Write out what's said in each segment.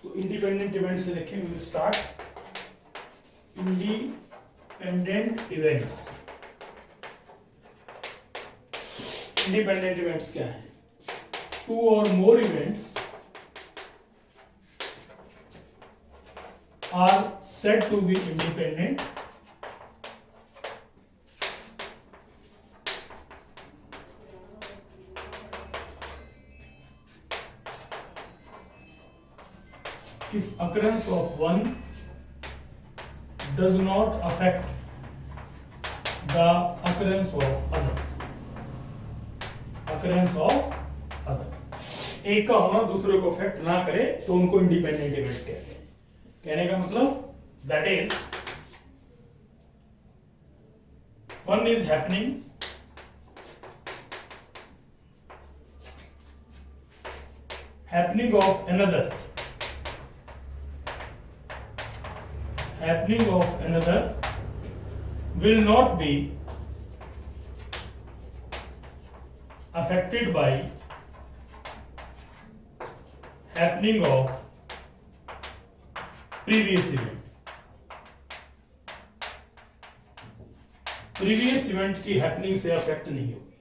तो independent event से देखें, we will start independent events. Independent events क्या है? Two or more events are said to be independent if occurrence of one does not affect the occurrence of other। occurrence of other, एक का होना दूसरे को affect ना करे तो उनको इंडिपेंडेंट इवेंट्स कहते हैं। कहने का मतलब that is one is happening of another, happening of another will not be affected by happening of previous event। Previous event की हैपनिंग से अफेक्ट नहीं होगी।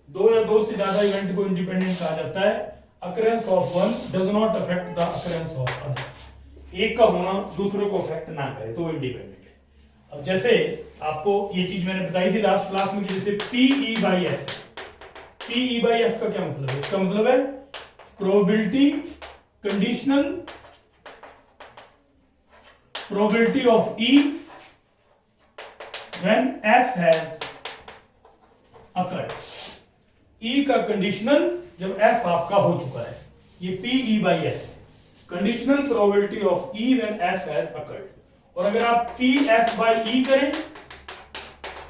दो या दो से ज्यादा इवेंट को इंडिपेंडेंट कहा जाता है। Occurrence of one does not affect the occurrence of other. एक का होना दूसरे को अफेक्ट ना करे तो इंडिपेंडेंट है। अब जैसे आपको ये चीज मैंने बताई थी लास्ट क्लास में कि जैसे PE by F, PE by F का क्या मतलब है? इसका मतलब है probability conditional probability of E when F has occurred। E का कंडीशनल जब F आपका हो चुका है, ये PE by F, conditional probability of E when F has occurred। और अगर आप PF by E करें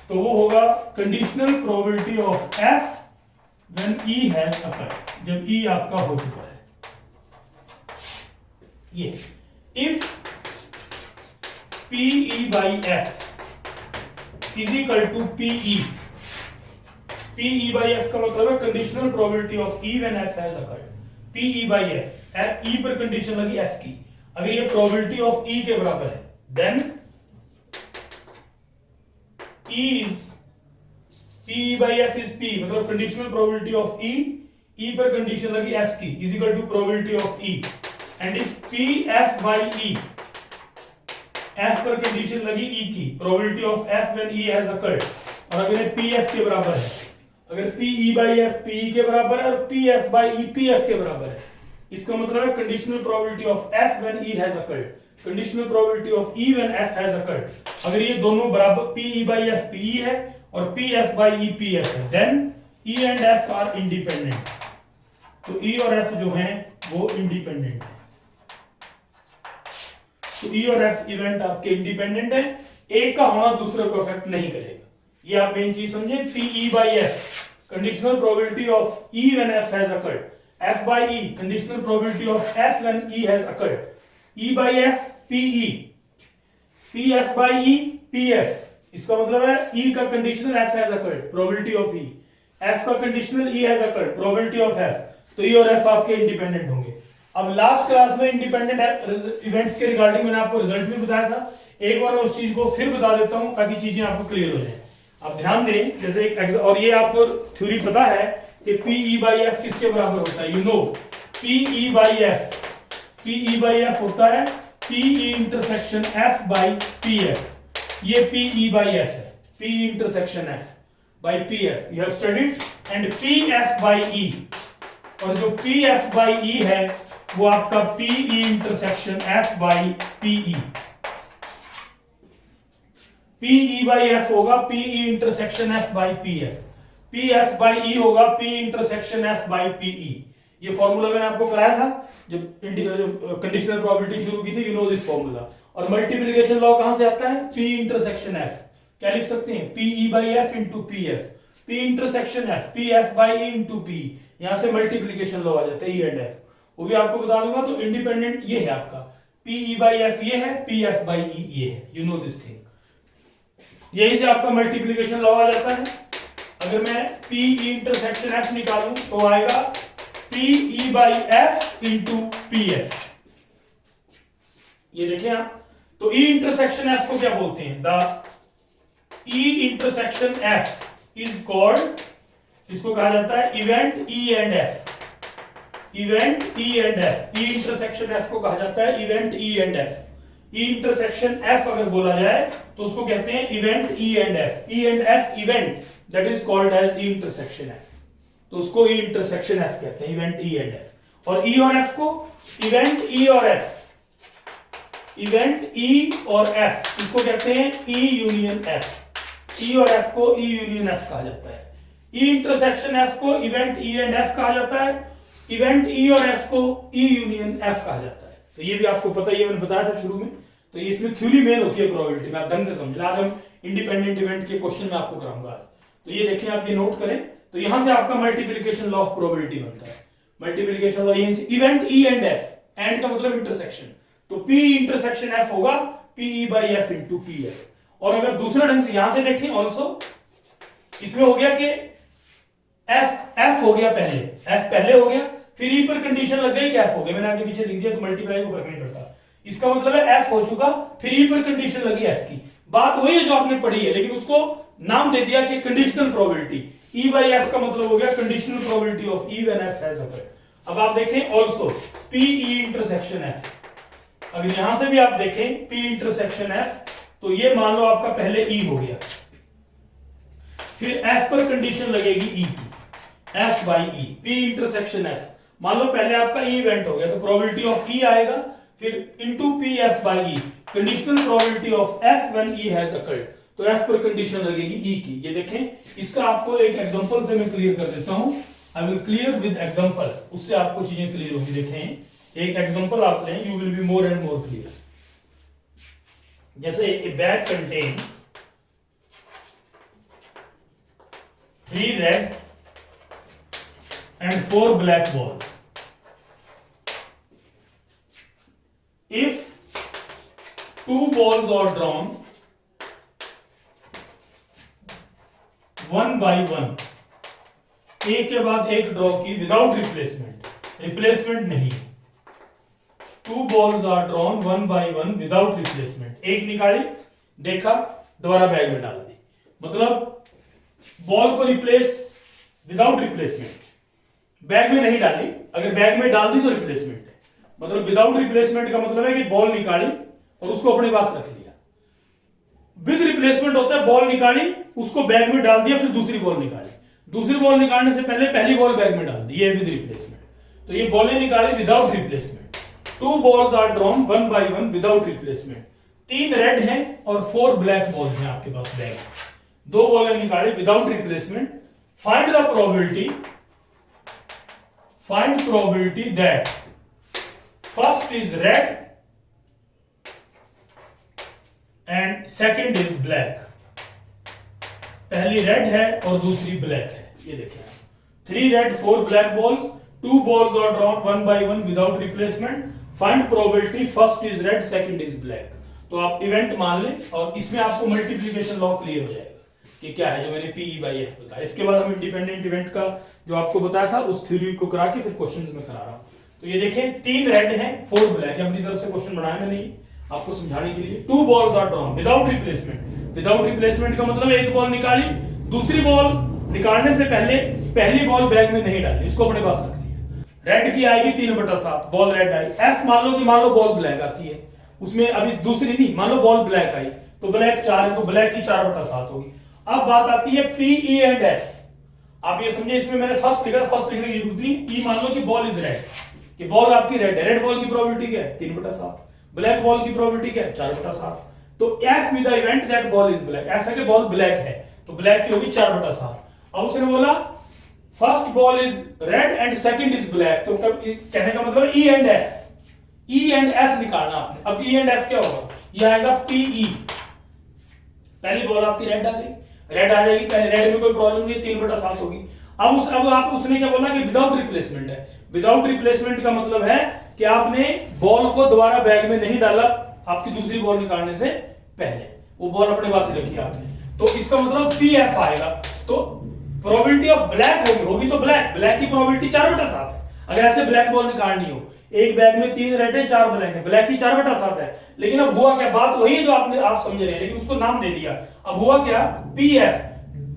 तो वो होगा conditional probability of F when E has occurred, जब E आपका हो चुका है। ये if PE by F is equal to PE। PE by F का मतलब है conditional probability of E when F has occurred। PE by F, E पर कंडीशन लगी F की, अगर ये प्रोबेबिलिटी ऑफ E के बराबर है then E is PE by F is P, मतलब कंडीशनल प्रोबेबिलिटी ऑफ E पर कंडीशन लगी F की is equal to probability of E। And if PF by E, F पर कंडीशन लगी E की, probability of F when E has occurred, और अगर ये PF के बराबर है, अगर PE by F PE के बराबर है और PF by E PF के बराबर है, इसका मतलब है conditional probability of F when E has occurred, conditional probability of E when F has occurred। अगर ये दोनों बराबर PE by F PE है और PF by E PF है, then E and F are independent. तो E और F जो हैं वो इंडिपेंडेंट है। तो E और F इवेंट आपके इंडिपेंडेंट है, एक का होना दूसरे को अफेक्ट नहीं करेगा। ये आप मेन चीज समझे। PE by F conditional probability of E when F has occurred, F by E conditional probability of F when E has occurred, E by F PE, PF by E PF। इसका मतलब है E का conditional F has occurred, probability of E, F का conditional E has occurred, probability of F। तो E और F आपके independent होंगे। अब लास्ट क्लास में इंडिपेंडेंट इवेंट्स के रिगार्डिंग मैंने आपको रिजल्ट भी बताया था, एक बार मैं उस चीज को फिर बता देता हूं ताकि चीजें आपको क्लियर हो जाए। आप ध्यान दें, जैसे एक और ये आपको थ्योरी पता है कि PE by F किसके बराबर होता है? You no PE by F होता है PE intersection F by PF। ये PE by F है, PE intersection F by PF you have studied, and PF by E, और जो PF by E है वो आपका PE intersection F by PE। PE by F होगा PE intersection F by PF, PF by E होगा PE intersection F by PE। ये formula मैंने आपको कराया था जब कंडीशनल प्रोबेबिलिटी शुरू की थी, यू नो दिस फॉर्मूला। और मल्टीप्लिकेशन लॉ कहां से आता है? P इंटरसेक्शन F, क्या लिख सकते हैं? PE by F into PF, P intersection F PF by E into P, यहां से मल्टीप्लिकेशन लॉ आ जाता है E एंड F, वो भी आपको बता दूंगा। तो इंडिपेंडेंट ये है आपका, PE by F ये है, PF by E ये है, यू नो दिस थिंग। यही से आपका मल्टीप्लिकेशन लॉ आ जाता है। अगर मैं PE इंटरसेक्शन F निकालूं तो आएगा PE by F into PF। ये देखें आप, तो ई इंटरसेक्शन एफ को क्या बोलते हैं? The E intersection F is called, इसको कहा जाता है event E and F. Event E and F, E intersection F को कहा जाता है event E and F. E intersection F अगर बोला जाए तो उसको कहते हैं event E and F. E and F event, that is called as E intersection F, तो उसको ई इंटरसेक्शन एफ कहते हैं, इवेंट ई एंड एफ। और ई और एफ को इवेंट ई और एफ, इवेंट ई और एफ, इसको कहते हैं ई यूनियन एफ। ई और एफ को ई यूनियन एफ कहा जाता है। ई इंटरसेक्शन एफ को इवेंट ई एंड एफ कहा जाता है, इवेंट ई और एफ को ई यूनियन एफ कहा जाता है। तो ये भी आपको पता ही है, मैंने बताया था शुरू में। तो ये इसमें थ्योरी मेन होती है प्रोबेबिलिटी में, आप ढंग से समझ। आज हम इंडिपेंडेंट इवेंट के क्वेश्चन में आपको कराऊंगा। तो ये देखिए, आप ये नोट करें, तो यहां से आपका मल्टीप्लिकेशन लॉ ऑफ प्रोबेबिलिटी बनता है। मल्टीप्लिकेशन लॉ यहीं से, event E and F, and का मतलब इंटरसेक्शन, तो पी इंटरसेक्शन एफ होगा P by F into P F. और अगर दूसरा ढंग से यहां से देखें ऑल्सो, इसमें हो गया कि एफ हो गया पहले, एफ पहले हो गया, फिर ई पर कंडीशन लग गई कि एफ हो गया, मैंने आगे पीछे लिख दिया तो मल्टीप्लाई को फर्क नहीं पड़ता। इसका मतलब है एफ हो चुका, फिर ई पर कंडीशन लगी एफ की। बात वही है जो आपने पढ़ी है, लेकिन उसको नाम दे दिया कि conditional probability. E by F का मतलब हो गया conditional probability of E when F has occurred. अब आप देखें also P E intersection F, अगर यहां से भी आप देखें पी इंटरसेक्शन एफ, तो ये मान लो आपका पहले ई हो गया, फिर एफ पर कंडीशन लगेगी ई की, F by E, P intersection F. मान लो पहले आपका ई इवेंट हो गया, तो प्रोबेबिलिटी ऑफ ई आएगा, फिर into P F by E, conditional probability of F when E has occurred, तो एफ पर कंडीशन लगेगी ई की। ये देखें, इसका आपको एक एग्जांपल से मैं क्लियर कर देता हूं। I will clear with example, उससे आपको चीजें क्लियर होगी। देखें, एक एग्जांपल आप लें, you will be more and more clear. जैसे a bag contains 3 red and 4 black balls. If 2 balls are drawn one by one, एक के बाद एक ड्रॉ की विदाउट रिप्लेसमेंट, रिप्लेसमेंट नहीं। 2 balls are drawn one by one without replacement, एक निकाली, देखा, दोबारा बैग में डाल दी, मतलब बॉल को रिप्लेस विदाउट रिप्लेसमेंट, बैग में नहीं डाली, अगर बैग में डाल दी तो रिप्लेसमेंट है। मतलब विदाउट रिप्लेसमेंट का मतलब है कि बॉल निकाली और उसको अपने पास रख लिया। विद रिप्लेसमेंट होता है बॉल निकाली, उसको बैग में डाल दिया, फिर दूसरी बॉल निकाली, दूसरी बॉल निकालने से पहले पहली बॉल बैग में डाल दी, ये विद रिप्लेसमेंट। तो ये बॉलें निकाली without replacement. 2 balls are drawn one by one without replacement। 3 red हैं और 4 ब्लैक बॉल्स हैं आपके पास बैग में, 2 बॉलें निकाली without replacement. Find the probability, find probability that first is red and second is black। पहली रेड है और दूसरी ब्लैक है। ये देखिए, 3 red 4 black balls, 2 balls are drawn one by one without replacement। find probability first is red second is black। तो आप event मान लें और इसमें आपको मल्टीप्लिकेशन लॉ क्लियर हो जाएगा कि क्या है जो मैंने पी बाई एफ बताया। इसके बाद हम इंडिपेंडेंट इवेंट का जो आपको बताया था उस थ्योरी को करा के फिर क्वेश्चन में करा रहा हूं। तो ये देखें, 3 रेड हैं 4 ब्लैक है, अपनी तरफ से क्वेश्चन बनाया मैंने आपको समझाने के लिए। 2 balls are drawn without replacement, without replacement का मतलब एक बॉल निकाली, दूसरी बॉल निकालने से पहले पहली बॉल बैग में नहीं डाली, इसको अपने पास रख लिया। रेड की आएगी 3/7, बॉल रेड आई। एफ मान लो बॉल ब्लैक आती है, उसमें अभी दूसरी नहीं, मान लो बॉल ब्लैक आई, तो ब्लैक 4 है, तो ब्लैक की 4/7 होगी। अब बात आती है पी ई एंड एफ। आप ये समझे, इसमें मैंने फर्स्ट लिखा, फर्स्ट लिखने की जरूरत नहीं। ई मान लो कि बॉल इज रेड, कि बॉल आपकी रेड है, रेड बॉल की प्रोबेबिलिटी क्या है 3/7, ब्लैक बॉल की प्रोबेबिलिटी क्या है 4/7। तो F with the event that ball is black, F है कि बॉल ब्लैक है, तो ब्लैक की होगी 4/7। अब उसने बोला first ball is red and second is black, तो कहने का मतलब ई and F, E and F निकालना आपने। अब ई एंड एफ क्या होगा, ये आएगा पीई। पहली बॉल आपकी रेड आ गई, रेड आ जाएगी, पहले रेड में कोई प्रॉब्लम नहीं, 3/7 होगी। अब उसने क्या बोला कि विदाउट रिप्लेसमेंट है। विदाउट रिप्लेसमेंट का मतलब है कि आपने बॉल को दोबारा बैग में नहीं डाला आपकी दूसरी बॉल निकालने से पहले, वो बॉल अपने पास ही रखी आपने, तो इसका मतलब पी एफ आएगा। तो प्रोबेबिलिटी ऑफ ब्लैक होगी तो ब्लैक की प्रोबेबिलिटी 4/7 है। अगर ऐसे ब्लैक बॉल निकालनी हो, एक बैग में 3 रेड है 4 ब्लैक है, ब्लैक की 4/7 है, लेकिन अब हुआ क्या, बात वही है जो आप समझ रहे हैं, लेकिन उसको नाम दे दिया। अब हुआ क्या, पी एफ,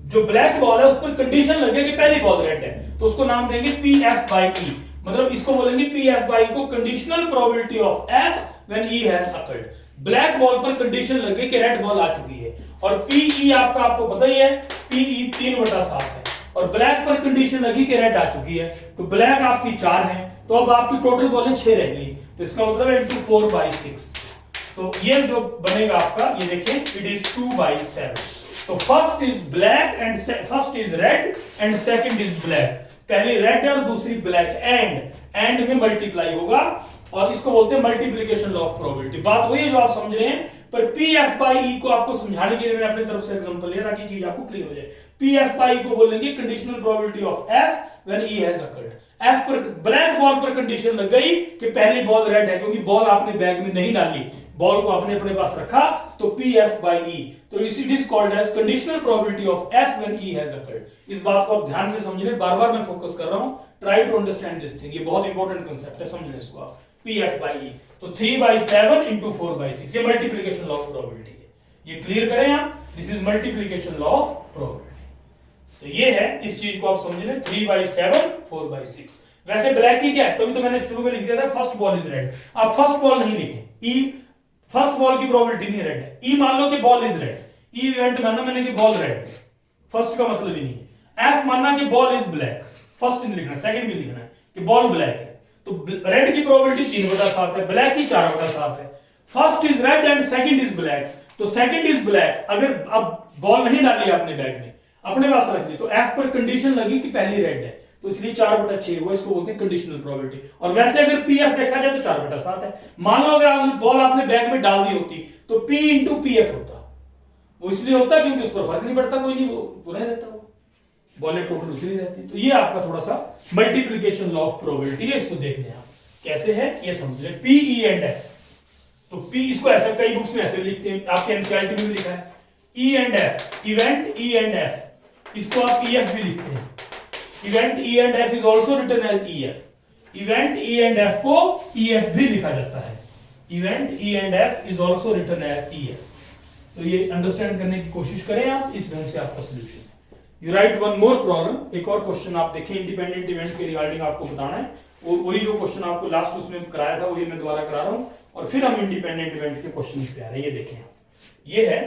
जो ब्लैक बॉल है उस पर कंडीशन लगे कि पहली बॉल रेड है, तो उसको नाम देंगे पी एफ बाई ई, मतलब इसको बोलेंगे पी एफ बाई को conditional probability of F when E has occurred. Black ball पर कंडीशन लगे कि रेड बॉल आ चुकी है, और पीई आपको पता ही है, पीई 3/7 है, और ब्लैक पर कंडीशन लगी कि रेड आ चुकी है, तो ब्लैक आपकी 4 है, तो अब आपकी टोटल बॉलें 6 रह गई, तो इसका मतलब है इनटू 4/6, तो ये जो बनेगा आपका, ये देखिए इट इज 2/7। तो first is black and first is red and second is black, पहली रेड है और दूसरी ब्लैक, एंड में मल्टीप्लाई होगा, और इसको बोलते हैं मल्टीप्लिकेशन लॉ ऑफ प्रोबेबिलिटी। बात वही है जो आप समझ रहे हैं, पर पी एफ बाई ई को आपको समझाने के लिए मैंने अपनी तरफ से एग्जांपल लिया ताकि चीज आपको क्लियर हो जाए। पी एफ बाई ई को बोलेंगे conditional probability of F when E has occurred. F पर ब्लैक बॉल पर कंडीशन लग गई कि पहली बॉल रेड है, क्योंकि बॉल आपने बैग में नहीं डाली, बॉल को आपने अपने पास रखा, तो पी एफ बाई ई, तो it is called as conditional probability of F when E has occurred. इस बात को आप ध्यान से समझ लें, बार बार मैं फोकस कर रहा हूं, try to understand this thing, ये बहुत इंपॉर्टेंट कांसेप्ट है, समझ लें इसको आप। पी एफ बाई ई, तो 3/7 इंटू 4/6, ये मल्टीप्लीकेशन लॉ ऑफ प्रोबेबिलिटी है, ये क्लियर करें आप, this is multiplication law of probability. तो ये है, इस चीज को आप समझ लें, 3/7 4/6। वैसे ब्लैक की क्या है, तभी तो मैंने शुरू में लिख दिया था फर्स्ट बॉल इज रेड, आप फर्स्ट बॉल नहीं लिखे, ई फर्स्ट बॉल की प्रोबेबिलिटी नहीं रेड है, ई मान लो कि ball is red, E event मानना मैंने कि बॉल रेड, फर्स्ट का मतलब ही नहीं है। एफ मानना कि बॉल इज ब्लैक, फर्स्ट नहीं लिखना, सेकंड भी लिखना है कि बॉल ब्लैक है, तो रेड की प्रोबेबिलिटी 3/7 है, ब्लैक की 4/7 है। First is red and second is black, तो सेकंड इज ब्लैक, अगर अब बॉल नहीं डाली आपने बैग में, अपने पास रख ली, तो एफ पर कंडीशन लगी कि पहली रेड है, तो इसलिए 4/6 हुआ, इसको बोलते हैं कंडीशनल प्रोबेबिलिटी। और वैसे अगर पी एफ देखा जाए तो 4/7 है। मान लो अगर बॉल आपने बैग में डाल दी होती तो पी इंटू पी एफ होता, वो इसलिए होता क्योंकि उस पर फर्क नहीं पड़ता, कोई नहीं, वो नहीं रहता, वो बॉलें टोटल उतरी रहती। तो ये आपका थोड़ा सा मल्टीप्लिकेशन लॉ ऑफ प्रोबेबिलिटी है, इसको देख लें आप कैसे है ये समझ लें। पी ई एंड एफ, तो पी इसको ऐसा कई बुक्स में ऐसे लिखते हैं, आपके एनसीईआरटी में भी लिखा है E and F, event E and F, इसको आप ई एफ भी लिखते हैं, event E and F is also written as E F, event E and F को ई एफ भी लिखा जाता है, event E and F is also written as E F. तो ये अंडरस्टैंड करने की कोशिश करें आप, इस ढंग से आपका सोल्यूशन है। You right one more problem, एक और क्वेश्चन आप देखें, इंडिपेंडेंट इवेंट के रिगार्डिंग आपको बताना है, वो वही जो क्वेश्चन आपको लास्ट उसमें कराया था वही मैं दोबारा करा रहा हूं, और फिर हम इंडिपेंडेंट इवेंट के क्वेश्चन पे आ रहे हैं। ये देखें, ये है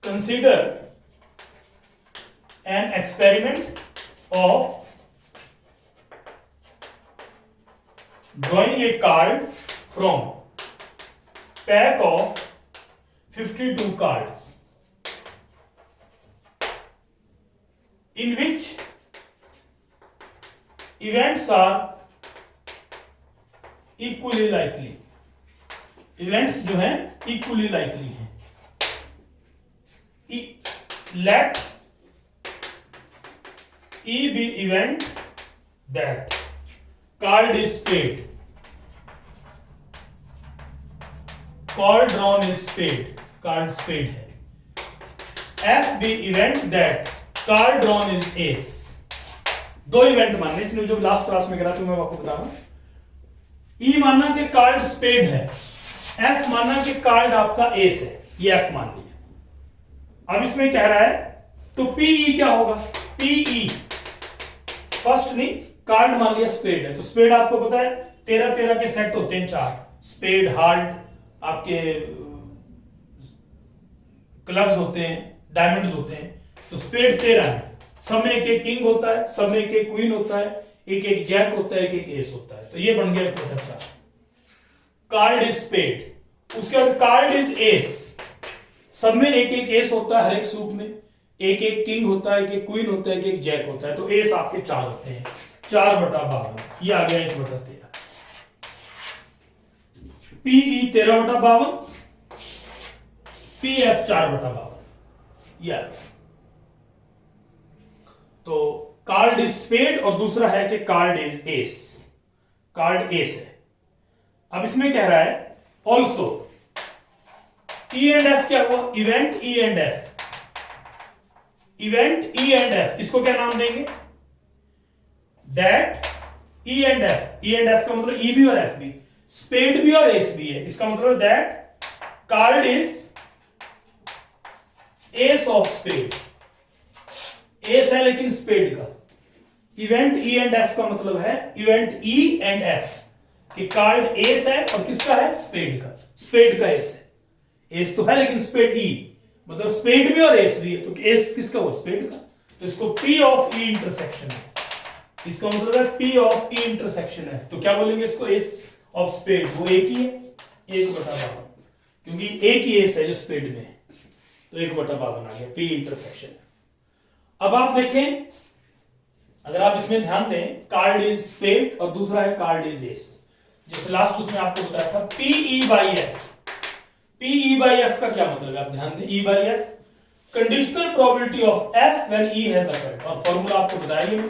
consider an experiment of drawing a card from pack of 52 cards in which events are equally likely, events जो हैं equally likely हैं। Let E be event that card is spade, card drawn is spade, card spade है। F be event that card drawn is ace, दो event मानने, इसने जो last class में करा था मैं आपको बता रहा हूं। E मानना कि कार्ड स्पेड है, F मानना कि कार्ड आपका एस है, ये F मान लिया। अब इसमें कह रहा है तो PE क्या होगा, PE फर्स्ट नहीं, कार्ड मान लिया स्पेड है, तो स्पेड आपको पता है 13 के सेट होते हैं, 4 स्पेड, हार्ट, आपके क्लब्स होते हैं, डायमंड्स होते हैं, तो स्पेड 13 है, सब में एक किंग होता है, सब में एक क्वीन होता है, एक जैक होता है, एक एस होता है, तो ये बन गया 4। कार्ड इज स्पेड, उसके बाद कार्ड इज एस, सब में एक एस होता है, हर एक सूट में एक किंग होता है, एक क्वीन होता है, एक जैक होता है, तो एस आपके 4 होते हैं, 4/52, ये आ गया 1/13। पीई 13/52, पीएफ 4/52, ये आ गया। तो कार्ड इज स्पेड और दूसरा है कि card is S, card S है। अब इसमें कह रहा है ऑल्सो ई एंड एफ क्या हुआ, event E and F, event E and F, इसको क्या नाम देंगे, that E and F, E and F का मतलब ई भी और एफ भी, स्पेड भी और एस भी है, इसका मतलब that card is ace of spade, ace है लेकिन स्पेड का। इवेंट ई एंड एफ का मतलब है इवेंट ई एंड एफ, कि कार्ड एस है और किसका है, स्पेड का, स्पेड का एस है, एस तो है लेकिन स्पेड ई, मतलब स्पेड भी और एस भी है, तो एस किसका हुआ, स्पेड का, तो इसको P of E intersection F, इसका मतलब है P of E intersection F, तो क्या बोलेंगे इसको, एस ऑफ स्पेड, वो एक ही है, 1/52, क्योंकि एक ही एस है जो स्पेड में है, तो 1/52 आ गया पी इंटरसेक्शन एफ। अब आप देखें, अगर आप इसमें ध्यान दें, कार्ड इज स्पेड और दूसरा है कार्ड इज एस, जैसे लास्ट उसमें आपको बताया था P E by F, P E by F का क्या मतलब है, आप ध्यान दें, E by F conditional probability of F when E has occurred, और फॉर्मूला आपको बताया मैंने,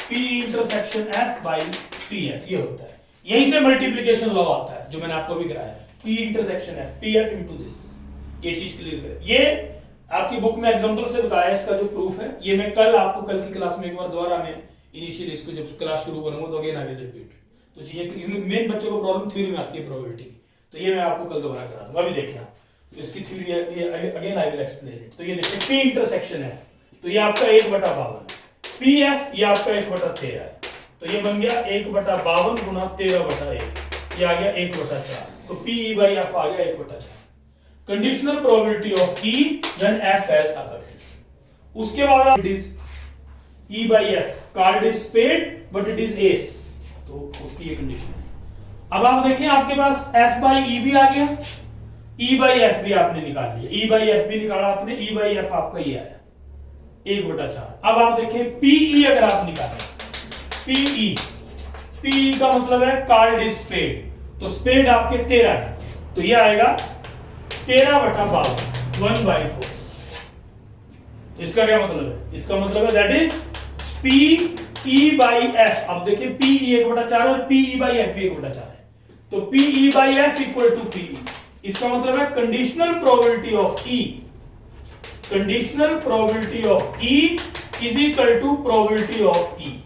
P intersection F by P F, ये होता है, यहीं से मल्टीप्लिकेशन लॉ आता है जो मैंने आपको भी कराया, ई intersection F P F into this, ये चीज क्लियर करें। ये आपकी बुक में एग्जांपल से बताया, इसका जो प्रूफ है ये मैं कल आपको, कल की क्लास में एक बार दोबारा मैं इनिशियली इसको जब क्लास शुरू करूंगा तो अगेन आई विल रिपीट, तो चीजें मेन बच्चों को प्रॉब्लम थ्योरी में आती है प्रोबेबिलिटी की, तो ये मैं आपको कल दोबारा करा दूंगा, अभी देखिए आप, तो इसकी theory again I will explain it. तो ये देखिए पी इंटरसेक्शन एफ, तो ये आपका 1/52, पी एफ ये आपका 1/13 है, तो ये बन गया 1/52 गुना 13/1, ये आ गया 1/4, तो पी ई बाई एफ आ गया 1/4, conditional probability of E when F has occurred. उसके बाद it is E by F, card is spade but it is ace, तो उसकी ये कंडीशन है। अब आप देखें आपके पास एफ बाई ई भी आ गया, ई बाई एफ भी आपने निकाल लिया, ई बाई एफ भी निकाला आपने, ई बाई एफ आपका ये आया 1/4। अब आप देखें पीई अगर आप निकालें, पीई, पीई का मतलब है कार्ड इज स्पेड, तो स्पेड आपके 13 है, तो ये आएगा 13/52, 1/4। इसका क्या मतलब है, इसका मतलब है that is P E by F. अब देखिए पीई 1/4 और पीई बाई एफ 1/4 है, तो P E by F equal to P E, इसका मतलब है conditional probability of E, conditional probability of E is equal to probability of E,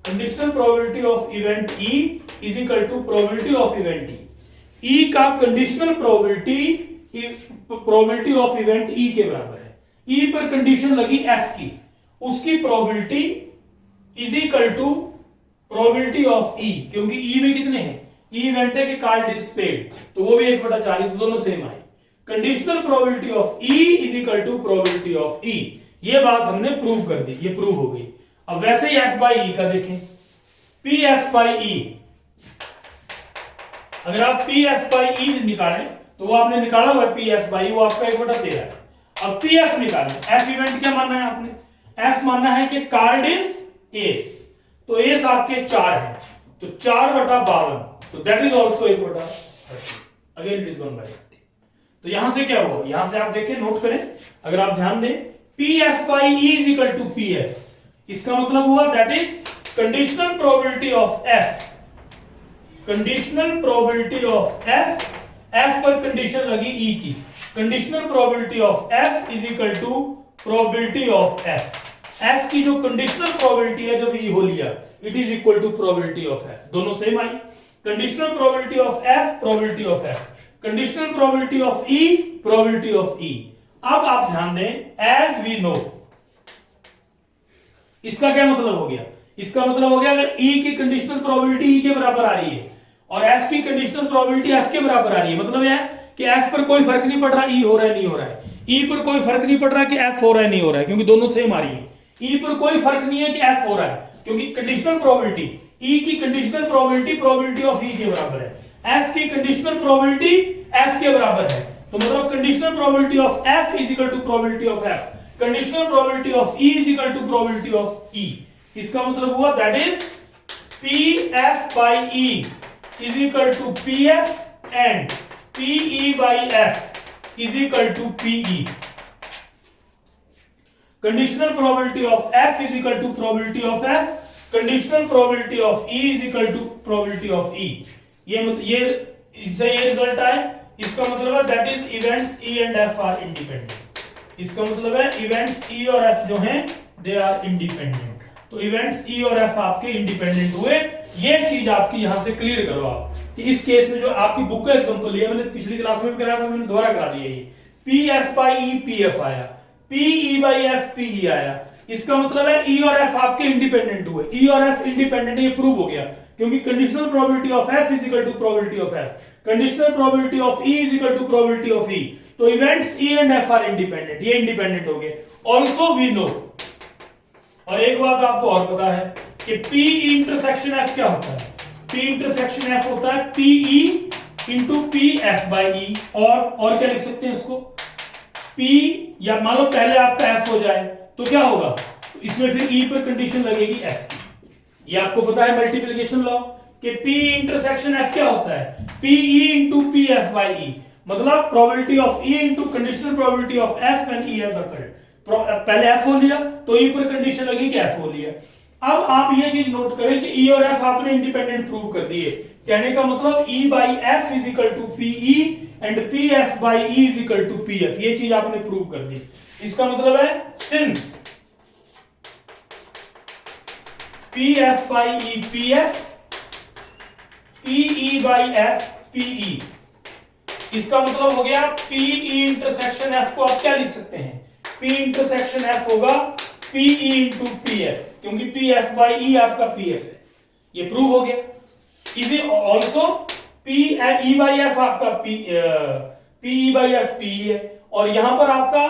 conditional probability of event E is equal to probability of event E, E का conditional probability of event E के बराबर है, ई पर condition लगी F की, उसकी probability is equal to probability of E, क्योंकि E में कितने हैं, ई इवेंट है कि कार्ड इज स्पेड, तो वो भी 1/4, तो दोनों सेम आए, conditional probability of E is equal to probability of E, ये बात हमने प्रूव कर दी, ये प्रूव हो गई। अब वैसे ही एफ बाई ई का देखें, पी एफ बाई ई, अगर आप पी एफ बाई ई निकालें तो वो आपने निकाला हुआ पी एफ बाई, वो आपका 1/13 है। अब पी एफ निकालें, एफ इवेंट क्या मानना है आपने, एफ मानना है कि कार्ड इज एस, तो एस आपके 4 है, तो 4/52, तो that is also 1/30, again it is 1/30। तो यहां से क्या हुआ, यहां से आप देखें, नोट करें, अगर आप ध्यान दें, P F by E is equal to P F, इसका मतलब हुआ that is conditional probability of F, conditional probability of F, F पर कंडीशन लगी ई की, conditional probability of F is equal to probability of F, F की जो conditional probability है जब ई हो लिया, it is equal to probability of F, दोनों सेम आई, conditional probability of F, probability of F, conditional probability of E, probability of E. अब आप ध्यान दें, एज वी नो, इसका क्या मतलब हो गया, इसका मतलब हो गया अगर ई की कंडीशनल प्रोबेबिलिटी ई के बराबर आ रही है और एफ की कंडीशनल प्रोबेबिलिटी एफ के बराबर आ रही है, मतलब यह है कि एफ पर कोई फर्क नहीं पड़ रहा ई हो रहा है नहीं हो रहा है, ई पर कोई फर्क नहीं पड़ रहा कि एफ हो रहा है नहीं हो रहा है, क्योंकि दोनों सेम आ रही है, ई पर कोई फर्क नहीं है कि एफ हो रहा है, क्योंकि कंडीशनल प्रोबेबिलिटी, ई की कंडीशनल प्रोबेबिलिटी प्रोबेबिलिटी ऑफ ई के बराबर है, एफ की कंडीशनल प्रोबेबिलिटी एफ के बराबर है, तो मतलब conditional probability of F is equal to probability of F, conditional probability of E is equal to probability of E. इसका मतलब हुआ that is P F by E is equal to P F and P E by F is equal to P E, conditional probability of F is equal to probability of F, conditional probability of E is equal to probability of E. ये इससे ये result आए, इसका मतलब है that is events E and F are independent, इसका मतलब है इवेंट्स ई और एफ जो हैं दे आर इंडिपेंडेंट। तो इवेंट्स ई और एफ आपके इंडिपेंडेंट हुए। ये चीज आपकी यहां से क्लियर करो आप कि इस केस में जो आपकी बुक का एग्जांपल लिया मैंने पिछली क्लास में भी कराया था, मैंने दोबारा करा दिया। ये P F by E P F आया, P E by F P E आया। इसका मतलब है ई और एफ आपके इंडिपेंडेंट हुए। ई और एफ इंडिपेंडेंट, ये प्रूव हो गया क्योंकि conditional probability of F is equal to probability of F, conditional probability of E is equal to probability of E. तो events E and F are independent, ये independent हो गए। ऑल्सो वी नो, और एक बात आपको और पता है कि P इंटरसेक्शन F क्या होता है? P इंटरसेक्शन F होता है PE into P F by E. और क्या लिख सकते हैं इसको? P, या मान लो पहले आपका F हो जाए तो क्या होगा? तो इसमें फिर E पर कंडीशन लगेगी F की। ये आपको पता है मल्टीप्लिकेशन लॉ कि P इंटरसेक्शन F क्या होता है? PE into P F by E, मतलब probability of E into conditional probability of F when E has occurred. पहले एफ हो लिया तो ई पर कंडीशन लगी कि एफ हो लिया। अब आप ये चीज नोट करें कि ई और एफ आपने इंडिपेंडेंट प्रूव कर दिए। कहने का मतलब E by F is equal to P E and P F by E is equal to P F, ये चीज आपने प्रूव कर दी। इसका मतलब है since P F by E P F, P E by F P E, इसका मतलब हो गया पी ई इंटरसेक्शन एफ को आप क्या लिख सकते हैं? P इंटरसेक्शन F होगा PE इंटू पी एफ, क्योंकि पी एफ बाई ई आपका पी एफ है, ये प्रूव हो गया। इसी also P E by F आपका P E by F P है, और यहां पर आपका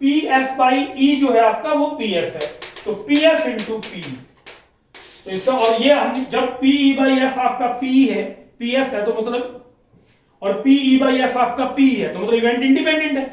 P F बाई E जो है आपका वो P F है, तो P F इंटू P। तो इसका, और ये हमने जब P E बाई एफ आपका P है, P F है, तो मतलब, और P E बाई एफ आपका P है, तो मतलब इवेंट इंडिपेंडेंट है।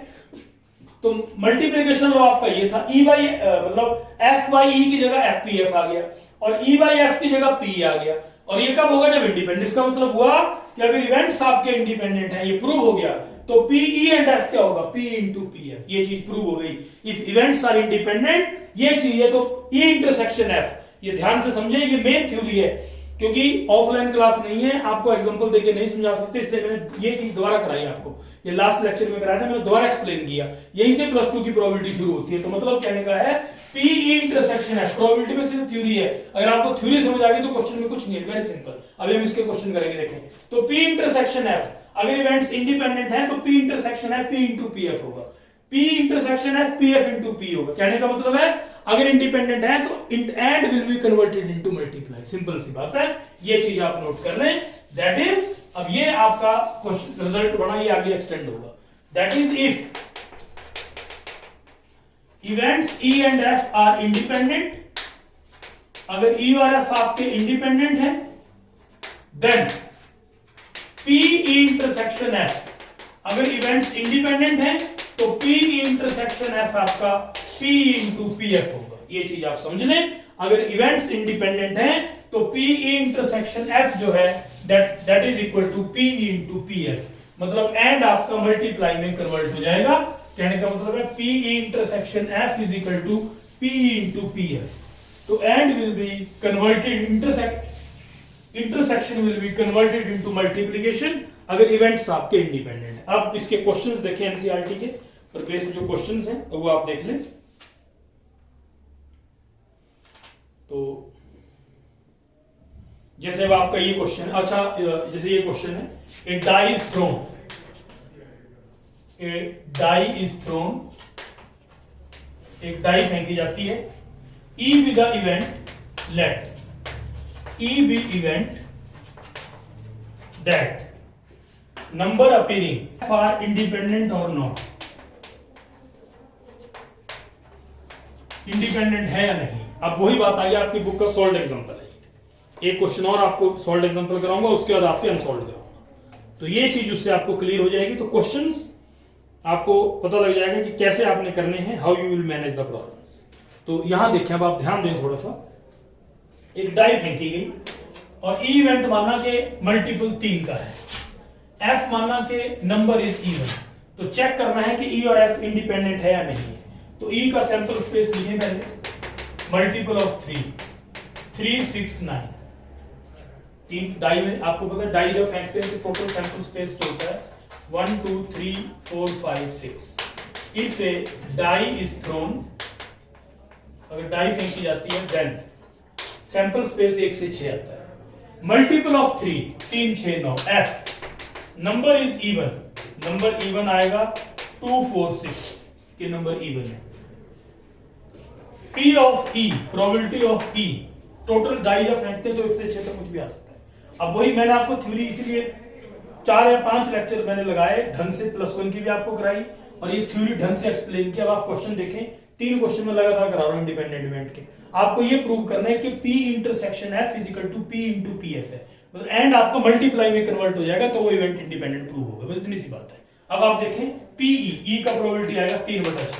तो मल्टीप्लिकेशन लॉ आपका ये था, E बाई मतलब F बाई E की जगह F P F आ गया, और E बाई F की जगह P आ गया। और ये कब होगा? जब इंडिपेंडेंस का मतलब हुआ कि अगर इवेंट्स आपके इंडिपेंडेंट हैं, ये प्रूव हो गया, तो P E एंड F क्या होगा? P इंटू पी एफ, ये चीज प्रूव हो गई। इफ इवेंट्स आर इंडिपेंडेंट, ये चीज है, तो E इंटरसेक्शन F, ये ध्यान से समझे, ये मेन थ्योरी है। क्योंकि ऑफलाइन क्लास नहीं है, आपको एग्जांपल देके नहीं समझा सकते, इसलिए मैंने ये चीज दोबारा कराई आपको। ये लास्ट लेक्चर में कराया था, मैंने दोबारा एक्सप्लेन किया। यहीं से प्लस टू की प्रोबेबिलिटी शुरू होती है। तो मतलब कहने का है पी इंटरसेक्शन है, प्रोबेबिलिटी में सिर्फ थ्योरी है। अगर आपको थ्योरी समझ आ गई तो क्वेश्चन में कुछ नहीं है, वेरी सिंपल। अभी हम इसके क्वेश्चन करेंगे, देखें। तो पी इंटरसेक्शन एफ, अगर इवेंट्स इंडिपेंडेंट है तो पी इंटरसेक्शन है पी इंटू पी एफ होगा, P intersection F P F into P होगा। कहने का मतलब है अगर इंडिपेंडेंट है तो and will be converted into multiply, simple सी बात है। ये चीज आप नोट कर लें। दैट इज, अब ये आपका क्वेश्चन रिजल्ट बना, ये आगे एक्सटेंड होगा। That is if events E and F are independent, अगर E और F आपके इंडिपेंडेंट हैं, देन P इंटरसेक्शन F, अगर इवेंट्स इंडिपेंडेंट हैं तो P इंटरसेक्शन F आपका P इंटू पी एफ होगा। ये चीज आप समझ लें। अगर इवेंट्स इंडिपेंडेंट हैं तो P इंटरसेक्शन F जो है that is equal to P into P F, मतलब एंड आपका मल्टीप्लाई में कन्वर्ट हो जाएगा। कहने का मतलब है P intersection F is equal to P into P F. तो and will be converted, intersection will be converted into multiplication अगर इवेंट्स आपके इंडिपेंडेंट हैं। अब इसके क्वेश्चंस देखें एनसीईआरटी के, पर बेस्ड जो क्वेश्चंस हैं वो आप देख लें। तो जैसे अब आपका ये क्वेश्चन, अच्छा जैसे ये क्वेश्चन है, a die is thrown, a die is thrown, एक डाई फेंकी जाती है, E be the event, let E be event that number appearing are independent or not, independent है या नहीं। अब वही बात आ गई, आपकी बुक का सॉल्व एग्जांपल है। एक क्वेश्चन और आपको सॉल्व एग्जांपल कराऊंगा, उसके बाद आपके अनसॉल्व कराऊंगा, तो ये चीज उससे आपको क्लियर हो जाएगी। तो क्वेश्चंस आपको पता लग जाएगा कि कैसे आपने करने हैं, how you will manage the problems. तो यहां देखें, अब आप ध्यान दें थोड़ा सा, एक डाई फेंकी गई और ई इवेंट माना के मल्टीपल 3 का है, एफ माना के नंबर इज इवन, तो चेक करना है कि ई और एफ इंडिपेंडेंट है या नहीं है। तो ई का सैंपल स्पेस लिखे पहले, मल्टीपल ऑफ 3, 3, 6, 9, 3 डाई में आपको पता है डाई जब फेंकते हैं तो टोटल सैंपल स्पेस जो होता है 1, 2, 3, 4, 5, 6। If a die is thrown, अगर डाई फेंकी जाती है, देन सैंपल स्पेस 1 से 6 आता है। Multiple of 3, 3 6 9, F number is even, number even आएगा 2 4 6 के नंबर इवन है। P of E, probability of E, total die जब फेंकते हैं तो 1 से 6 तक कुछ भी आ सकता है। अब वही मैंने आपको थ्योरी इसीलिए 4 या 5 लेक्चर मैंने लगाए ढंग से, +1 की भी आपको कराई और ये थ्योरी ढंग से एक्सप्लेन किया। अब आप क्वेश्चन देखें, 3 क्वेश्चन में लगातार करा रहा हूं इंडिपेंडेंट इवेंट के। आपको ये प्रूव करना है कि P intersection F is equal to P into PF है, मतलब एंड आपको मल्टीप्लाई में कन्वर्ट हो जाएगा तो वो इवेंट इंडिपेंडेंट प्रूव होगा, बस इतनी सी बात है। अब आप देखें PE, E का प्रोबेबिलिटी आएगा 3/6,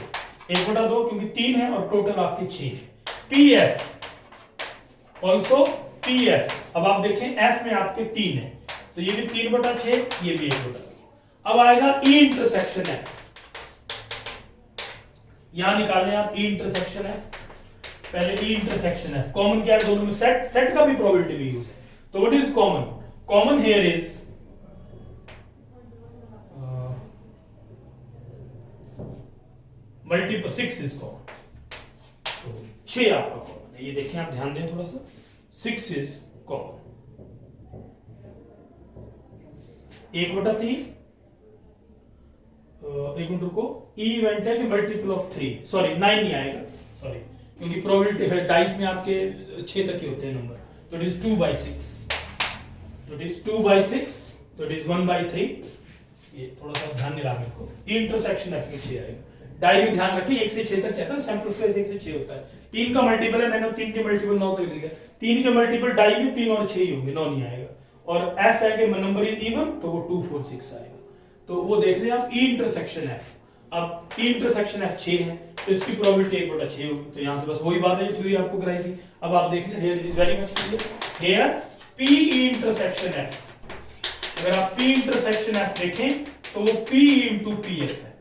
1/2 क्योंकि 3 है और टोटल आपके 6 है। PF ऑल्सो PF, अब आप देखें F में आपके 3 है तो ये भी 3/6, ये भी 1/2। अब आएगा E इंटरसेक्शन F, यहां निकालें आप E इंटरसेक्शन F। पहले E इंटरसेक्शन F कॉमन क्या है दोनों में, सेट, सेट का भी प्रोबेबिलिटी भी यूज है। तो what is common? Common here is multiple 6 is common, तो 6 आपका कॉमन है। ये देखें आप, ध्यान दें थोड़ा सा, 6 इज कॉमन। 1/3 एक मिनट रुको, ई इवेंट है कि मल्टीपल ऑफ 3, सॉरी 9 ही आएगा, सॉरी क्योंकि प्रोबेबिलिटी है डाइस में आपके 6 तक ही होते हैं नंबर। तो इट इज 2/6, तो इट इज 2/6, तो इट इज 1/3। ये थोड़ा सा ध्यान नहीं रहा मेरे को। ई इंटरसेक्शन एफ में 6 आएगा। डाई में ध्यान रखिए 1 से 6 तक कहता है, सैंपल स्पेस 1 से 6 होता है। 3 का मल्टीपल है, मैंने 3 के मल्टीपल 9 तक लिखा। 3 के मल्टीपल डाई में 3 और 6 ही होंगे, 9 नहीं आएगा। और एफ है कि नंबर इज इवन, तो वो 2 4 6 आएगा। तो वो देख लें आप, ई इंटरसेक्शन एफ। अब ई इंटरसेक्शन एफ 6 है तो इसकी प्रोबेबिलिटी 1/6 होगी। तो यहां से बस वही बात है जो थ्योरी आपको कराई थी। अब आप देख लें, here it is very much clear. Here P E intersection F, अगर आप पी इंटरसेक्शन एफ देखें तो वो P इंटू PF है।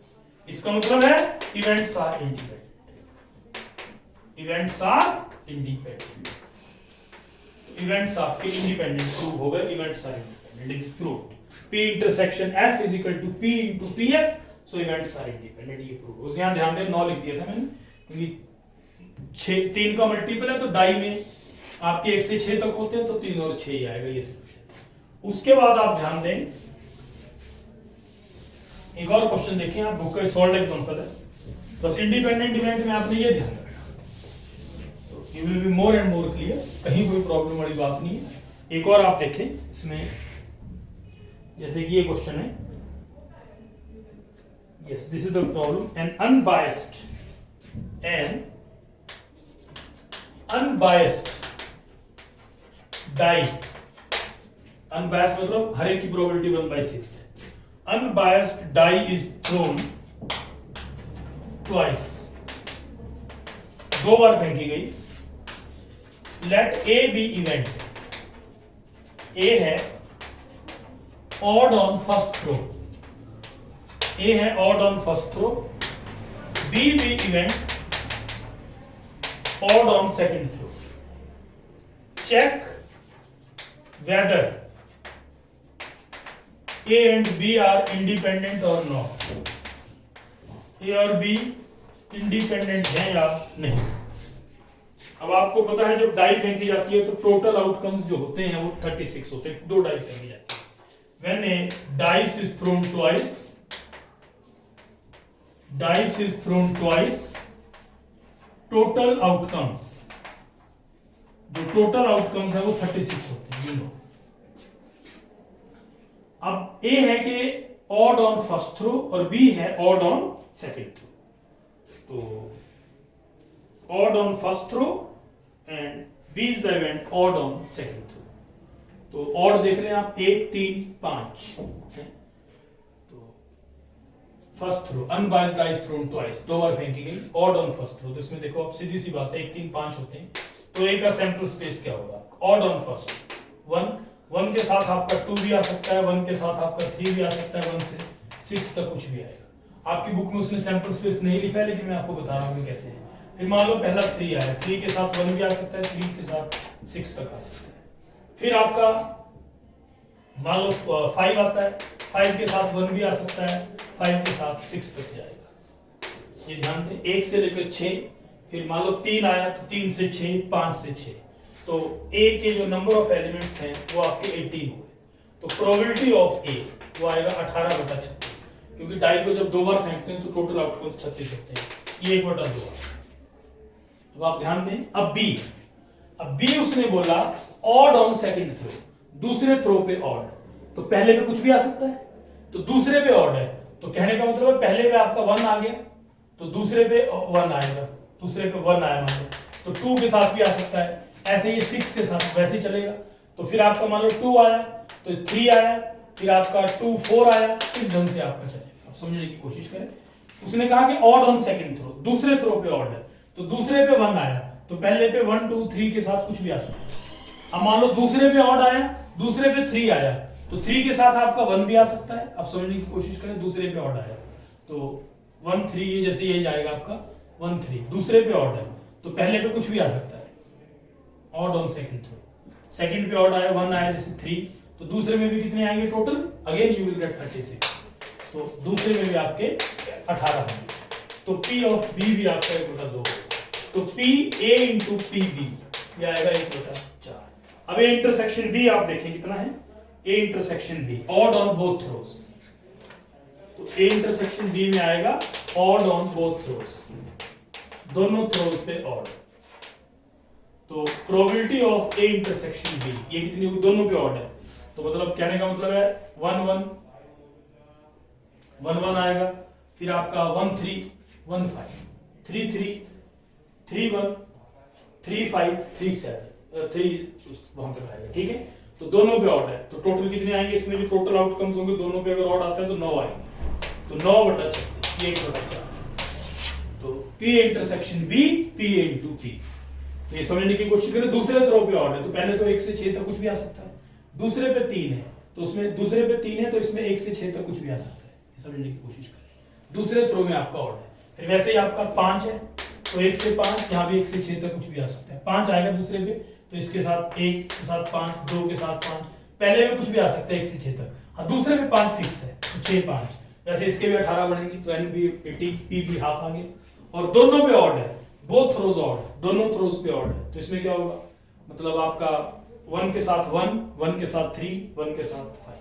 इसका मतलब है events are independent, events are independent, events आपके इंडिपेंडेंट प्रूव हो गए, events are independent, it is proved. P intersection F is equal to P into PF, so events are independent, ये prove हो। यहां ध्यान दें 9 लिख दिया था मैंने क्योंकि 3 का मल्टीपल है तो डाई में आपके 1 से 6 तक होते हैं तो 3 और 6 ही आएगा, ये सोल्यूशन। उसके बाद आप ध्यान दें, एक और क्वेश्चन देखें आप, बुक का सॉल्व एग्जांपल है, बस इंडिपेंडेंट इवेंट में आपने ये ध्यान रखना, तो you will be more and more clear, कहीं कोई प्रॉब्लम वाली बात नहीं है। एक और आप देखें इसमें, जैसे कि ये क्वेश्चन है, yes this is the problem, an unbiased die, unbiased मतलब हर एक की प्रोबेबिलिटी 1/6 है। Unbiased die is thrown twice, 2 बार फेंकी गई। Let A be event, A है odd on first throw, A है odd on first throw, B be event odd on second throw. Check whether A and B are independent or not. A और B independent हैं या नहीं। अब आपको पता है जब डाई फेंकी जाती है तो टोटल आउटकम्स जो होते हैं वो 36 होते हैं, 2 डाइस फेंकी जाती है। When a dice is thrown twice, dice is thrown twice, total outcomes, जो टोटल आउटकम्स है वो 36 होते हैं, you know। अब A है कि ऑड ऑन फर्स्ट थ्रो और B है ऑड ऑन सेकंड थ्रो, तो odd on first throw and B is the event odd on second throw. तो ऑड देख रहे हैं आप 1 3 5 है, तो first throw unbiased dice thrown twice, 2 बार फेंकी गई, ऑड ऑन फर्स्ट थ्रो। तो इसमें देखो आप सीधी सी बात है 1 3 5 होते हैं, तो A का सैंपल स्पेस क्या होगा? ऑड ऑन फर्स्ट 1 के साथ आपका 2 भी आ सकता है, 1 के साथ आपका 3 भी आ सकता है, 1 से 6 तक कुछ भी आएगा। आपकी बुक में उसने सैंपल स्पेस नहीं लिखा है, लेकिन मैं आपको बता रहा हूँ कैसे है। फिर मान लो पहला 3 आया, 3 के साथ 1 भी आ सकता है, 3 के साथ 6 तक आ सकता है। फिर आपका मान लो 5 आता है, 5 के साथ 1 भी आ सकता है, 5 के साथ 6 तक जाएगा। ये ध्यान दें, 1 से लेकर 6, फिर मान लो 3 आया तो 3 से 6, 5 से 6, तो ए के जो नंबर ऑफ एलिमेंट्स हैं वो आपके 18 हुए, तो प्रोबेबिलिटी ऑफ ए वो आएगा 18/36, क्योंकि डाई को जब 2 बार फेंकते हैं तो टोटल आउटपुट 36 होते हैं, ये 1/2। अब आप ध्यान दें, अब बी उसने बोला ऑड ऑन सेकंड थ्रो, दूसरे थ्रो पे ऑड, तो पहले पे कुछ भी आ सकता है, तो दूसरे पे ऑड है, तो कहने का मतलब है पहले पे आपका 1 आ गया तो दूसरे पे 1 आएगा, दूसरे पे 1 आया मान लो, तो 2 के साथ भी आ सकता है, ऐसे ये 6 के साथ वैसे ही चलेगा, तो फिर आपका मान लो 2 आया तो 3 आया, फिर आपका 2 4 आया, इस ढंग से आपका चलेगा। आप समझने की कोशिश करें, उसने कहा कि ऑड ऑन सेकंड थ्रो, दूसरे थ्रो पे ऑड है, तो दूसरे पे 1 आया तो पहले पे 1 2 3 के साथ कुछ भी आ सकता है। अब मान लो दूसरे पे ऑड आया, दूसरे पे 3 आया, तो 3 के साथ आपका 1 भी आ सकता है। अब समझने की कोशिश करें, दूसरे पे ऑड आया तो 1 3, ये जैसे ये जाएगा आपका 1 3, दूसरे पे ऑड है तो पहले पे कुछ भी आ सकता है, odd on second throw, second पे ऑड आया 1 आया जैसे 3, तो दूसरे में भी कितने आएंगे total, again you will get 36, तो दूसरे में भी आपके 18 होंगे, तो P ऑफ B भी आपका 1/2, तो P A into P B ये आएगा 1/4। अब ए इंटरसेक्शन B आप देखें कितना है, A intersection B odd on both throws, तो ए इंटरसेक्शन B में आएगा ऑड ऑन बोथ थ्रोस, दोनों थ्रोस पे ऑड, तो probability of A intersection B ये कितनी होगी, दोनों पे ऑड है, तो मतलब कहने का मतलब है 1 1 1 1 आएगा, फिर आपका 1 3 1 5 3 3 3 1 3 5 3 7 3 वहां तक आएगा, ठीक है, तो दोनों पे ऑड है, तो टोटल कितने आएंगे इसमें, जो टोटल आउटकम्स होंगे दोनों पे अगर ऑड आता है तो 9 आएंगे, तो 9/36 ये 1/4, तो P intersection B P into P, तो ये समझने की कोशिश करें, दूसरे थ्रो पे ऑड है तो पहले तो 1 से 6 तक कुछ भी आ सकता है, दूसरे पे 3 है तो उसमें दूसरे पे 3 है तो इसमें 1 से 6 तक कुछ भी आ सकता है, ये समझने की कोशिश करें, दूसरे थ्रो में आपका ऑड है, फिर वैसे ही आपका 5 है तो 1 से 5, यहाँ भी 1 से 6 तक कुछ भी आ सकता है, 5 आएगा दूसरे पे तो इसके साथ 1 के साथ 5, 2 के साथ 5, पहले में कुछ भी आ सकता है 1 से 6 तक, हाँ दूसरे पे 5 फिक्स है तो 6 5, वैसे इसके भी 18 बनेंगे तो N भी 80 P भी हाफ आ गया, और दोनों पे ऑड है, बोथ थ्रोज ऑड, दोनों थ्रोज पे ऑड है, तो इसमें क्या होगा, मतलब आपका 1 के साथ 1, 1 के साथ 3, 1 के साथ 5,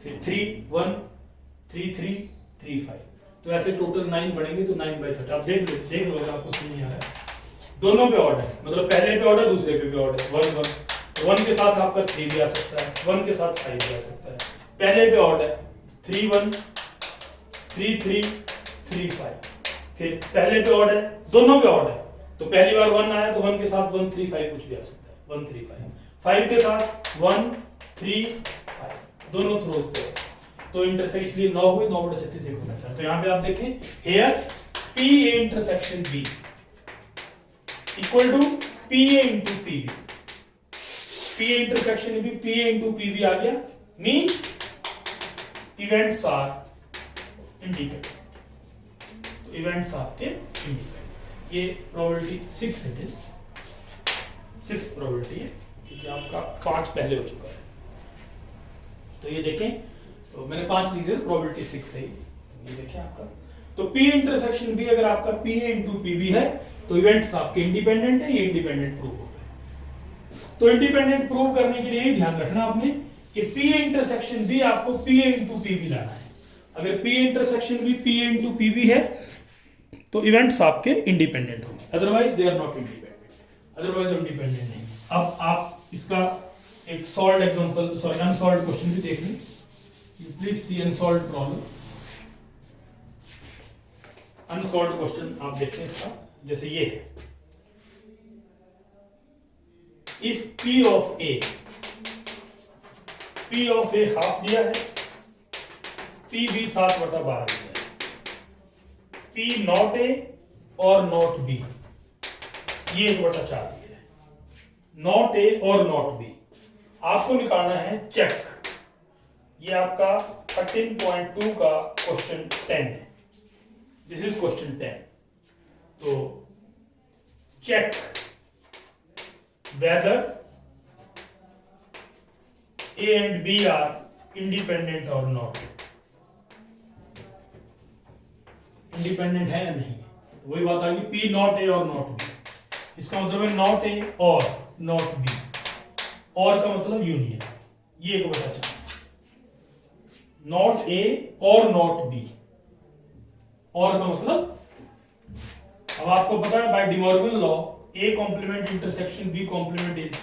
फिर 3 1 3 3 3 5, तो ऐसे टोटल 9 बनेंगे, तो 9/30 आप देख लो अगर आपको समझ नहीं आ रहा है, दोनों पे ऑड है, मतलब पहले पे ऑड है दूसरे पे भी ऑड है, 1 1 1 के साथ आपका 3 भी आ सकता है, 1 के साथ 5 भी आ सकता है, पहले पे ऑड है 3 1 3 3 3 5, फिर पहले पे ऑड है, दोनों पे ऑड है, तो पहली बार 1 आया तो 1 के साथ 1 3 5 कुछ भी आ सकता है, 1 3 5 5 के साथ 1 3 5, दोनों थ्रोज पे, तो इंटरसेक्शन इसलिए 9 हुए, 9/36 एक होना चाहिए, तो यहाँ पे आप देखें here P A intersection B equal to P A into P B, P A intersection B P A into P B आ गया, मीन्स इवेंट्स आर इंडिपेंडेंट, तो इवेंट्स आपके इंडिपेंडेंट, ये प्रोबेबिलिटी 6 इट इज 6 प्रोबेबिलिटी है, क्योंकि आपका 5 पहले हो चुका है, तो ये देखें, तो मैंने 5 लिखे, प्रोबेबिलिटी 6 है, तो ये देखें आपका, तो P इंटरसेक्शन B अगर आपका P A into P B है तो इवेंट्स आपके इंडिपेंडेंट है, ये इंडिपेंडेंट प्रूव हो गए, तो इंडिपेंडेंट प्रूव करने के लिए ही ध्यान रखना आपने कि P इंटरसेक्शन B आपको P A into P B लाना है, अगर P intersection B P A into P B है तो इवेंट्स आपके इंडिपेंडेंट होंगे, otherwise they are not independent, otherwise independent नहीं। अब आप इसका एक solved example, sorry unsolved question भी देख लें, you please see unsolved problem, unsolved question आप देखते हैं इसका, जैसे ये है, if P of A half दिया है, P B 7/12 दिया है, P नॉट A और नॉट B ये 1/4 दिया है, नॉट A और नॉट B आपको निकालना है चेक, ये आपका 13.2 का क्वेश्चन 10 है, दिस इज क्वेश्चन 10, तो check whether A and B are independent or not, independent है या नहीं, तो वही बात आ गई P नॉट A और नॉट B, इसका मतलब है नॉट A और नॉट B, और का मतलब यूनियन, ये 1/4, नॉट ए और नॉट बी, और का मतलब, अब आपको पता है by De Morgan law A complement intersection B complement is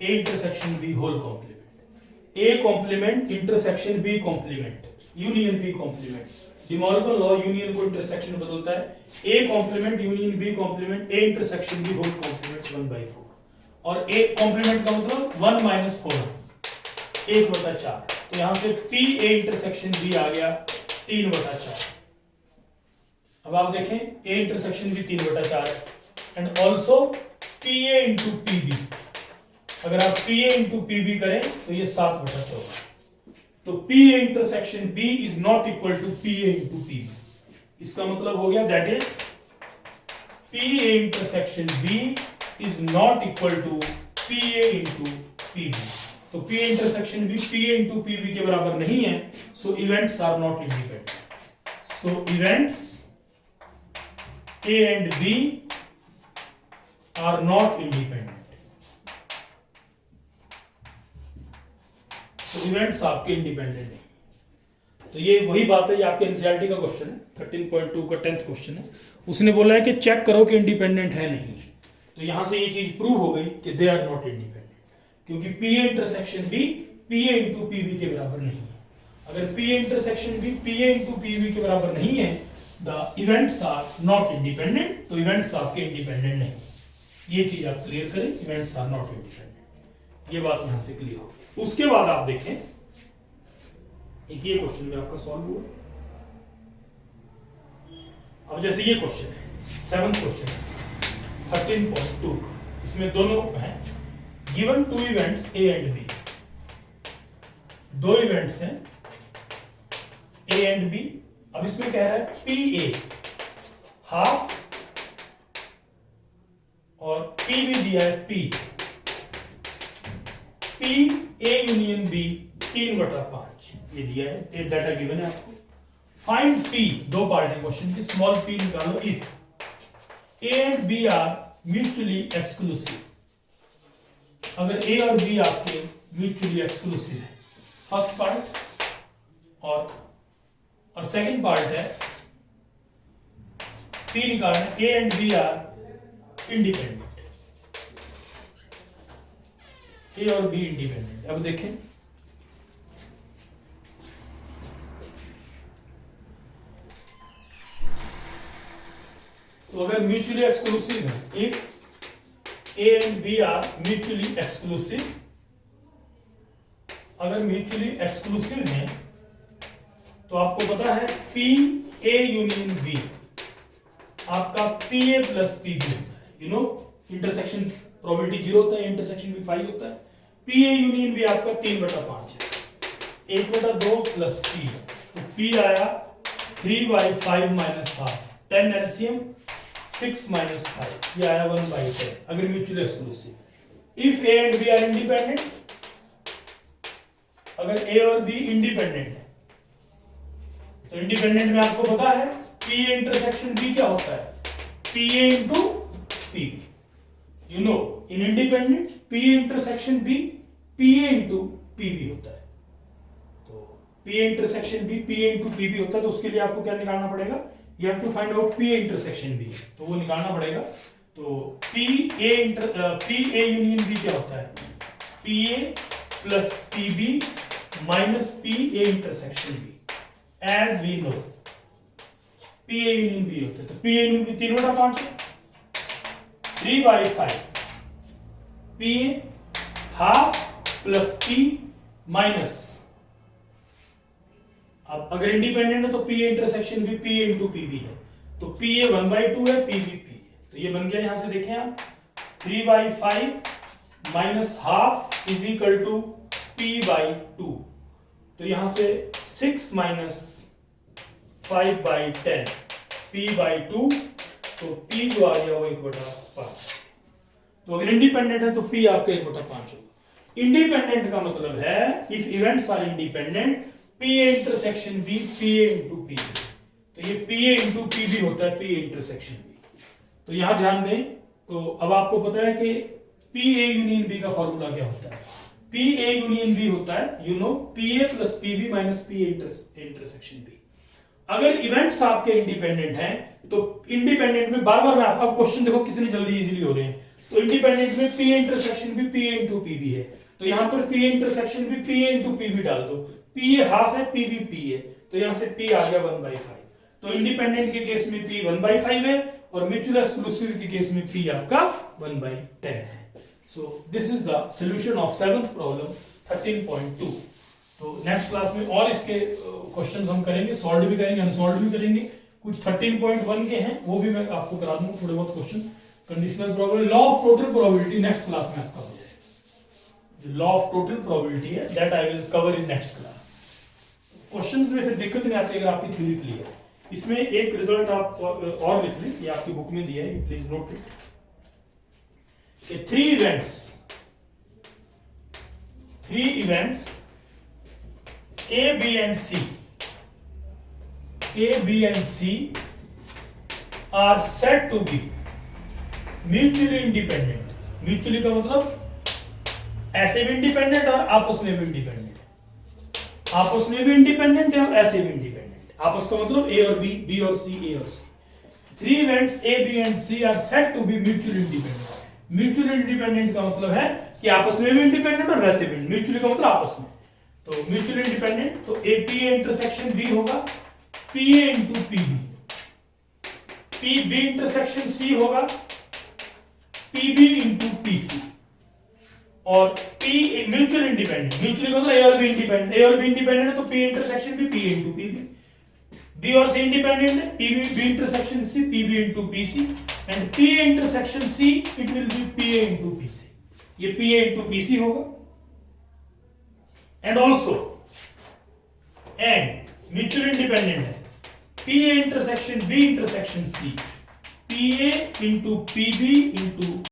A intersection B whole complement, A complement intersection B complement union B complement, De Morgan law union को इंटरसेक्शन बदलता है, A complement union B complement A intersection B whole complement 1/4, और A complement का मतलब 1 - 4 1/4, तो यहां से P A intersection B आ गया 3/4। अब आप देखें ए इंटरसेक्शन भी 3/4 and also P A into P B, अगर आप P A into P B करें तो ये 7/14, तो P A intersection B is not equal to P A into P B, इसका मतलब हो गया that is P A intersection B is not equal to P A into P B, तो P A intersection B P A into P B के बराबर नहीं है, so events are not independent, so events A and B are not independent, तो events आपके independent नहीं, तो ये वही बात है, ये आपके एनसीईआरटी का क्वेश्चन है 13.2 का 10th क्वेश्चन है, उसने बोला है कि चेक करो कि इंडिपेंडेंट है नहीं, तो यहां से ये चीज प्रूव हो गई कि दे आर नॉट इंडिपेंडेंट, क्योंकि P A intersection B P A into P B के बराबर नहीं है, अगर P A intersection B P A into P B के बराबर नहीं है, The events are not independent, तो इवेंट्स आपके इंडिपेंडेंट नहीं, ये चीज आप क्लियर करें, इवेंट्स आर नॉट इंडिपेंडेंट, ये बात यहां से क्लियर हो। उसके बाद आप देखें एक ये क्वेश्चन में आपका सॉल्व हुआ, अब जैसे ये क्वेश्चन है 7th क्वेश्चन 13.2, इसमें दोनों हैं, given 2 events A and B, 2 events हैं ए एंड बी, अब इसमें कह रहा है पी ए हाफ और पी भी दिया है पी ए यूनियन बी 3/5 ये दिया है, ये डाटा गिवन है आपको, फाइंड पी, 2 पार्ट है क्वेश्चन के, स्मॉल पी निकालो if A and B are mutually exclusive, अगर ए और बी आपके म्यूचुअली एक्सक्लूसिव है, फर्स्ट पार्ट, और सेकंड पार्ट है पी निकालना A and B are independent, A और बी इंडिपेंडेंट। अब देखें तो अगर म्यूचुअली एक्सक्लूसिव है, if A and B are mutually exclusive, अगर म्यूचुअली एक्सक्लूसिव है तो आपको पता है पी ए यूनियन बी आपका P A plus P B होता है, यू नो इंटरसेक्शन प्रोबेबिलिटी 0 होता है, इंटरसेक्शन भी 5 होता है, पी ए यूनियन बी आपका 3/5 है, 1/2 प्लस पी, तो पी आया 3/5 - हाफ, 10 एलसीएम 6 - 5, ये आया 1/10 अगर mutually exclusive. If A and B are independent, अगर ए और बी इंडिपेंडेंट है तो इंडिपेंडेंट में आपको पता है पी ए इंटरसेक्शन बी क्या होता है, P A into P B, you know in independent P A intersection B P A into P B होता है, तो P A intersection B P A into P B होता है, तो उसके लिए आपको क्या निकालना पड़ेगा, you have to find out P A intersection B, तो वो निकालना पड़ेगा, तो पी ए यूनियन बी क्या होता है, P A plus P B minus P A intersection B, as we know P A union B होता है, तो पी ए यूनियन बी 3/5 है, 3/5 P A half plus P minus, अब अगर independent है तो पी ए इंटरसेक्शन भी P A into P B है, तो पी ए 1/2 है, पी बी पी है, तो ये बन गया, यहां से देखें आप 3/5 minus half is equal to p/2, तो यहां से 6 - 5/10 p/2, तो p जो आ गया वो 1/5, तो अगर इंडिपेंडेंट है तो p आपका 1/5 होगा। इंडिपेंडेंट का मतलब है if events are independent P A intersection B P A into P B, तो ये P A into P B होता है, पी ए इंटरसेक्शन बी, तो यहां ध्यान दें, तो अब आपको पता है कि पी ए यूनियन बी का फॉर्मूला क्या होता है, पी ए यूनियन बी होता है, you know, P A plus P B minus P A intersection B. अगर इवेंट्स आपके इंडिपेंडेंट हैं तो इंडिपेंडेंट में बार बार मैं आपका क्वेश्चन देखो कितने जल्दी इजीली हो रहे हैं, तो इंडिपेंडेंट में पी इंटरसेक्शन भी P A into P B है, तो यहां पर पी इंटरसेक्शन भी P A into P B डाल दो, पी ए हाफ है पी बी पी है, तो यहां से पी आ गया 1/5। तो इंडिपेंडेंट के केस में पी 1/5 है और म्यूचुअल एक्सक्लूसिव के केस में पी आपका 1/10 है। So this is the solution of 7th problem 13.2। तो नेक्स्ट क्लास में और इसके क्वेश्चंस हम करेंगे, सॉल्व भी करेंगे, अनसॉल्व भी करेंगे, कुछ 13.1 के हैं वो भी मैं आपको करा दूंगा थोड़े बहुत question. Conditional probability, law of total probability next class में आपका हो जाएगा। लॉ ऑफ टोटल प्रोबेबिलिटी है that I will cover in next class. Questions में फिर दिक्कत नहीं आती अगर आपकी थ्योरी क्लियर है। इसमें एक रिजल्ट आप और लिख लें, ये आपकी बुक में दिया है, please note it. 3 events A, B and C are said to be mutually independent। Mutually का मतलब ऐसे भी इंडिपेंडेंट और आपस में भी इंडिपेंडेंट, आपस में भी इंडिपेंडेंट है और ऐसे भी इंडिपेंडेंट। आपस का मतलब ए और बी, बी और सी, ए और सी। 3 events A, B and C are said to be mutually independent। Mutually independent का मतलब है कि आपस में भी इंडिपेंडेंट और वैसे भी। म्यूचुअली का मतलब आपस में, तो म्यूचुअली इंडिपेंडेंट, तो A P A intersection B होगा P A into P B, P B intersection C होगा P B into P C, और पी म्यूचुअल इंडिपेंडेंट, म्यूचुअली मतलब ए और बी इंडिपेंडेंट, ए और बी इंडिपेंडेंट है तो पी इंटरसेक्शन भी P into P B, B और सी इंडिपेंडेंट है, P B intersection C P B into P C, and P intersection C it will be P A into P C, ये P A into P C होगा। And also and mutual independent है P A intersection B intersection C, P A into P B into